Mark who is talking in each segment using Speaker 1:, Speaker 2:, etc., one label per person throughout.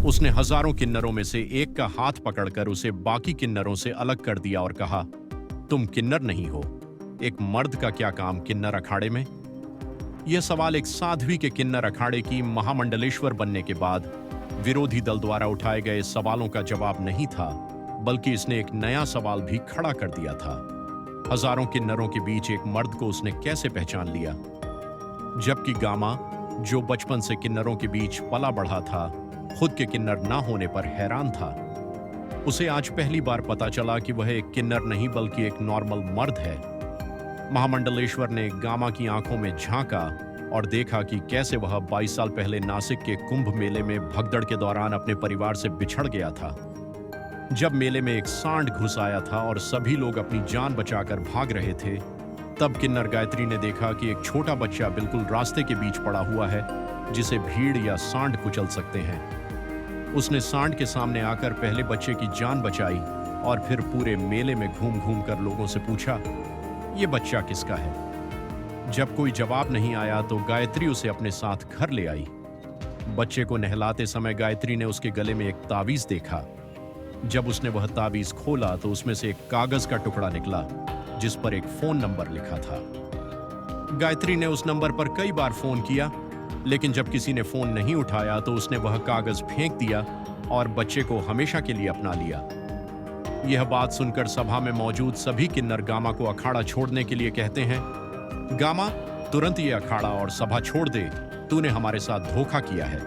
Speaker 1: उसने हजारों किन्नरों में से एक का हाथ पकड़कर उसे बाकी किन्नरों से अलग कर दिया और कहा, तुम किन्नर नहीं हो। एक मर्द का क्या काम किन्नर अखाड़े में? यह सवाल एक साध्वी के किन्नर अखाड़े की महामंडलेश्वर बनने के बाद विरोधी दल द्वारा उठाए गए सवालों का जवाब नहीं था, बल्कि इसने एक नया सवाल भी खड़ा कर दिया था। हजारों किन्नरों के बीच एक मर्द को उसने कैसे पहचान लिया? जबकि गामा, जो बचपन से किन्नरों के बीच पला बढ़ा था, खुद के किन्नर ना होने पर हैरान था। उसे आज पहली बार पता चला कि वह एक किन्नर नहीं बल्कि एक नॉर्मल मर्द है। महामंडलेश्वर ने गामा की आंखों में झांका और देखा कि कैसे वह 22 साल पहले नासिक के कुंभ मेले में भगदड़ के दौरान अपने परिवार से बिछड़ गया था। जब मेले में एक सांड घुस आया था और सभी लोग अपनी जान बचाकर भाग रहे थे, तब किन्नर गायत्री ने देखा कि एक छोटा बच्चा बिल्कुल रास्ते के बीच पड़ा हुआ है, जिसे भीड़ या सांड कुचल सकते हैं। उसने सांड के सामने आकर पहले बच्चे की जान बचाई और फिर पूरे मेले में घूम घूम कर लोगों से पूछा, ये बच्चा किसका है? जब कोई जवाब नहीं आया तो गायत्री उसे अपने साथ घर ले आई। बच्चे को नहलाते समय गायत्री ने उसके गले में एक तावीज देखा। जब उसने वह तावीज खोला तो उसमें से एक कागज का टुकड़ा निकला, जिस पर एक फोन नंबर लिखा था। गायत्री ने उस नंबर पर कई बार फोन किया, लेकिन जब किसी ने फोन नहीं उठाया तो उसने वह कागज फेंक दिया और बच्चे को हमेशा के लिए अपना लिया। यह बात सुनकर सभा में मौजूद सभी किन्नर गामा को अखाड़ा छोड़ने के लिए कहते हैं, गामा, तुरंत ये अखाड़ा और सभा छोड़ दे, तूने हमारे साथ धोखा किया है।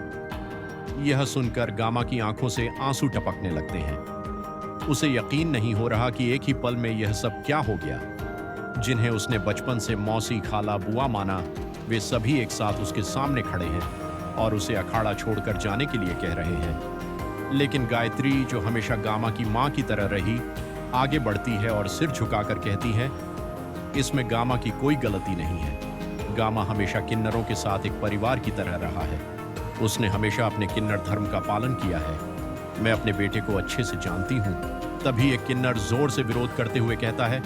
Speaker 1: यह सुनकर गामा की आंखों से आंसू टपकने लगते हैं। उसे यकीन नहीं हो रहा कि एक ही पल में यह सब क्या हो गया। जिन्हें उसने बचपन से मौसी, खाला, बुआ माना, वे सभी एक साथ उसके सामने खड़े हैं और उसे अखाड़ा छोड़कर जाने के लिए कह रहे हैं। लेकिन गायत्री, जो हमेशा गामा की मां की तरह रही, आगे बढ़ती है और सिर झुकाकर कहती है, इसमें गामा की कोई गलती नहीं है। गामा हमेशा किन्नरों के साथ एक परिवार की तरह रहा है। उसने हमेशा अपने किन्नर धर्म का पालन किया है। मैं अपने बेटे को अच्छे से जानती हूँ। तभी एक किन्नर जोर से विरोध करते हुए कहता है,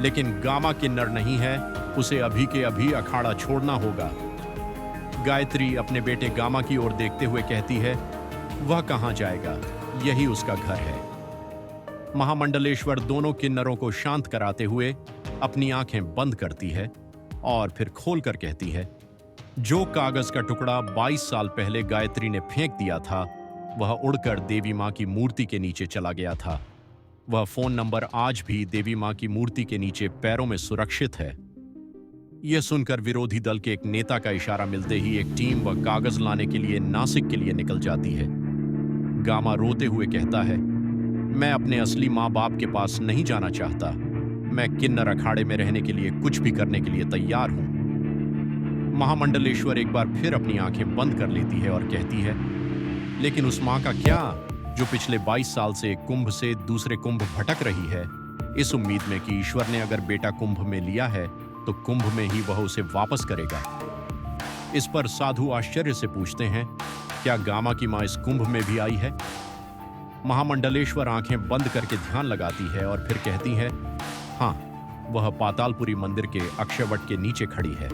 Speaker 1: लेकिन गामा किन्नर नहीं है, उसे अभी के अभी अखाड़ा छोड़ना होगा। गायत्री अपने बेटे गामा की ओर देखते हुए कहती है, वह कहां जाएगा, यही उसका घर है। महामंडलेश्वर दोनों किन्नरों को शांत कराते हुए अपनी आंखें बंद करती है और फिर खोलकर कहती है, जो कागज का टुकड़ा 22 साल पहले गायत्री ने फेंक दिया था, वह उड़कर देवी मां की मूर्ति के नीचे चला गया था। वह फोन नंबर आज भी देवी मां की मूर्ति के नीचे पैरों में सुरक्षित है। यह सुनकर विरोधी दल के एक नेता का इशारा मिलते ही एक टीम वह कागज लाने के लिए नासिक के लिए निकल जाती है। गामा रोते हुए कहता है, मैं अपने असली माँ बाप के पास नहीं जाना चाहता। मैं किन्नर अखाड़े में रहने के लिए कुछ भी करने के लिए तैयार हूं। महामंडलेश्वर एक बार फिर अपनी आंखें बंद कर लेती है और कहती है, लेकिन उस माँ का क्या, जो पिछले 22 साल से एक कुंभ से दूसरे कुंभ भटक रही है, इस उम्मीद में कि ईश्वर ने अगर बेटा कुंभ में लिया है तो कुंभ में ही वह उसे वापस करेगा। इस पर साधु आश्चर्य से पूछते हैं, क्या गामा की मां इस कुंभ में भी आई है? महामंडलेश्वर आंखें बंद करके ध्यान लगाती है और फिर कहती है, हाँ, वह पातालपुरी मंदिर के अक्षयवट के नीचे खड़ी है।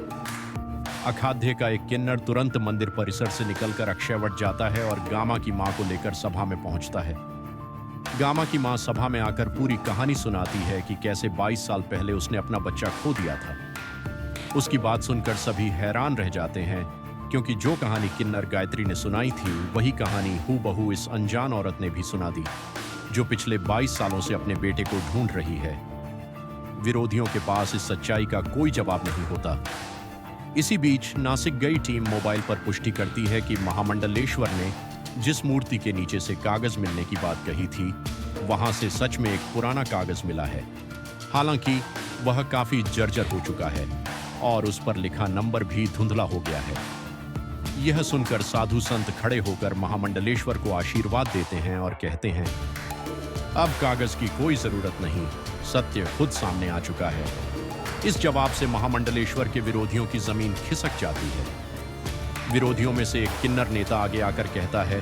Speaker 1: अखाध्य का एक किन्नर तुरंत मंदिर परिसर से निकलकर अक्षयवट जाता है और गामा की मां को लेकर सभा में पहुंचता है। गामा की मां सभा में आकर पूरी कहानी सुनाती है कि कैसे 22 साल पहले उसने अपना बच्चा खो दिया था। उसकी बात सुनकर सभी हैरान रह जाते हैं, क्योंकि जो कहानी किन्नर गायत्री ने सुनाई थी, वही कहानी हूबहू इस अनजान औरत ने भी सुना दी, जो पिछले 22 सालों से अपने बेटे को ढूंढ रही है। विरोधियों के पास इस सच्चाई का कोई जवाब नहीं होता। इसी बीच नासिक गई टीम मोबाइल पर पुष्टि करती है कि महामंडलेश्वर ने जिस मूर्ति के नीचे से कागज मिलने की बात कही थी, वहां से सच में एक पुराना कागज मिला है। हालांकि वह काफी जर्जर हो चुका है और उस पर लिखा नंबर भी धुंधला हो गया है। यह सुनकर साधु संत खड़े होकर महामंडलेश्वर को आशीर्वाद देते हैं और कहते हैं, अब कागज की कोई जरूरत नहीं, सत्य खुद सामने आ चुका है। इस जवाब से महामंडलेश्वर के विरोधियों की जमीन खिसक जाती है। विरोधियों में से एक किन्नर नेता आगे आकर कहता है,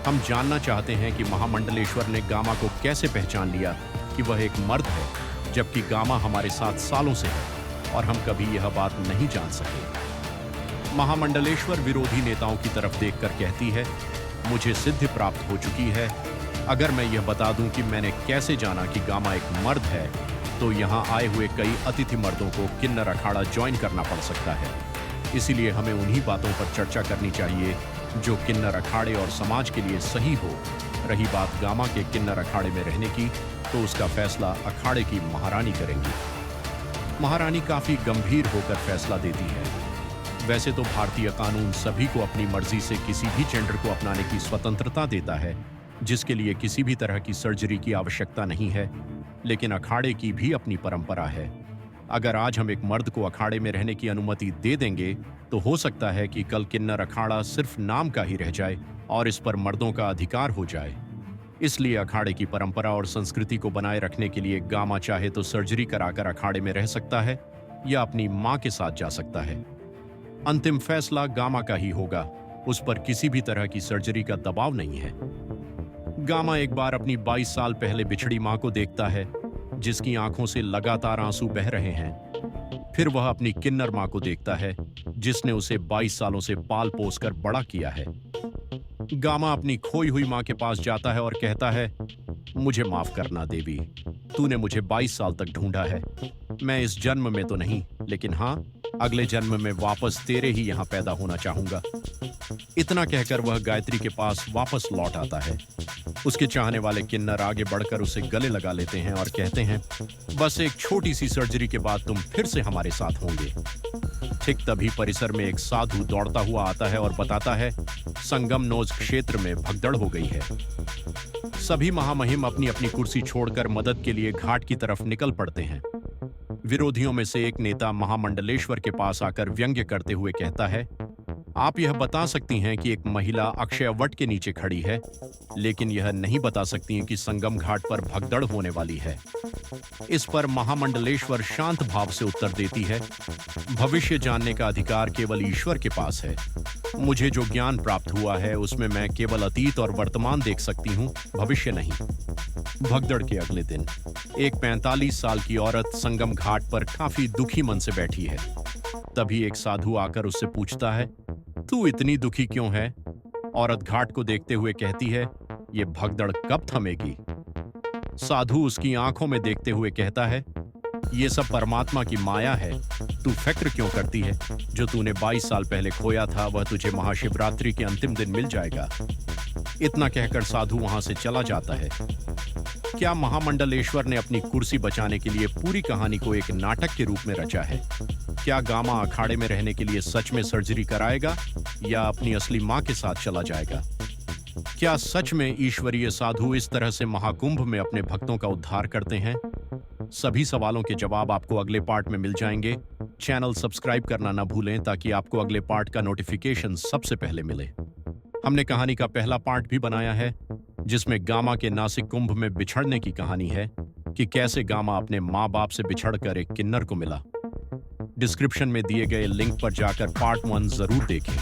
Speaker 1: हम जानना चाहते हैं कि महामंडलेश्वर ने गामा को कैसे पहचान लिया कि वह एक मर्द है, जबकि गामा हमारे साथ सालों से है और हम कभी यह बात नहीं जान सके। महामंडलेश्वर विरोधी नेताओं की तरफ देखकर कहती है, मुझे सिद्धि प्राप्त हो चुकी है। अगर मैं यह बता दूं कि मैंने कैसे जाना कि गामा एक मर्द है, तो यहाँ आए हुए कई अतिथि मर्दों को किन्नर अखाड़ा ज्वाइन करना पड़ सकता है। इसीलिए हमें उन्हीं बातों पर चर्चा करनी चाहिए जो किन्नर अखाड़े और समाज के लिए सही हो। रही बात गामा के किन्नर अखाड़े में रहने की, तो उसका फैसला अखाड़े की महारानी करेंगी। महारानी काफी गंभीर होकर फैसला देती है। वैसे तो भारतीय कानून सभी को अपनी मर्जी से किसी भी जेंडर को अपनाने की स्वतंत्रता देता है, जिसके लिए किसी भी तरह की सर्जरी की आवश्यकता नहीं है, लेकिन अखाड़े की भी अपनी परंपरा है। अगर आज हम एक मर्द को अखाड़े में रहने की अनुमति दे देंगे, तो हो सकता है कि कल किन्नर अखाड़ा सिर्फ नाम का ही रह जाए और इस पर मर्दों का अधिकार हो जाए। इसलिए अखाड़े की परंपरा और संस्कृति को बनाए रखने के लिए गामा चाहे तो सर्जरी कराकर अखाड़े में रह सकता है या अपनी मां के साथ जा सकता है। अंतिम फैसला गामा का ही होगा। उस पर किसी भी तरह की सर्जरी का दबाव नहीं है। गामा एक बार अपनी 22 साल पहले बिछड़ी मां को देखता है, जिसकी आंखों से लगातार आंसू बह रहे हैं। फिर वह अपनी किन्नर मां को देखता है, जिसने उसे 22 सालों से पाल पोस कर बड़ा किया है। गामा अपनी खोई हुई मां के पास जाता है और कहता है, मुझे माफ करना देवी, तूने मुझे 22 साल तक ढूंढा है। मैं इस जन्म में तो नहीं, लेकिन हाँ, अगले जन्म में वापस तेरे ही यहाँ पैदा होना चाहूंगा। इतना कहकर वह गायत्री के पास वापस लौट आता है। उसके चाहने वाले किन्नर आगे बढ़कर उसे गले लगा लेते हैं और कहते हैं, बस एक छोटी सी सर्जरी के बाद तुम फिर से हमारे साथ होंगे। ठीक तभी परिसर में एक साधु दौड़ता हुआ आता है और बताता है, संगम नोज क्षेत्र में भगदड़ हो गई है। सभी महामहिम अपनी अपनी कुर्सी छोड़कर मदद के लिए घाट की तरफ निकल पड़ते हैं। विरोधियों में से एक नेता महामंडलेश्वर के पास आकर व्यंग्य करते हुए कहता है, आप यह बता सकती हैं कि एक महिला अक्षय वट के नीचे खड़ी है, लेकिन यह नहीं बता सकती हैं कि संगम घाट पर भगदड़ होने वाली है। इस पर महामंडलेश्वर शांत भाव से उत्तर देती है, भविष्य जानने का अधिकार केवल ईश्वर के पास है। मुझे जो ज्ञान प्राप्त हुआ है उसमें मैं केवल अतीत और वर्तमान देख सकती हूँ, भविष्य नहीं। भगदड़ के अगले दिन एक 45 साल की औरत संगम घाट पर काफी दुखी मन से बैठी है। तभी एक साधु आकर उससे पूछता है, तू इतनी दुखी क्यों है? औरत घाट को देखते हुए कहती है, ये भगदड़ कब थमेगी? साधु उसकी आंखों में देखते हुए कहता है, ये सब परमात्मा की माया है। तू फिक्र क्यों करती है? जो तूने 22 साल पहले खोया था वह तुझे महाशिवरात्रि के अंतिम दिन मिल जाएगा। इतना कहकर साधु वहां से चला जाता है। क्या महामंडलेश्वर ने अपनी कुर्सी बचाने के लिए पूरी कहानी को एक नाटक के रूप में रचा है? क्या गामा अखाड़े में रहने के लिए सच में सर्जरी कराएगा या अपनी असली मां के साथ चला जाएगा? क्या सच में ईश्वरीय साधु इस तरह से महाकुंभ में अपने भक्तों का उद्धार करते हैं? सभी सवालों के जवाब आपको अगले पार्ट में मिल जाएंगे। चैनल सब्सक्राइब करना ना भूलें ताकि आपको अगले पार्ट का नोटिफिकेशन सबसे पहले मिले। हमने कहानी का पहला पार्ट भी बनाया है, जिसमें गामा के नासिक कुंभ में बिछड़ने की कहानी है कि कैसे गामा अपने माँ बाप से बिछड़कर एक किन्नर को मिला। डिस्क्रिप्शन में दिए गए लिंक पर जाकर पार्ट 1 जरूर देखें।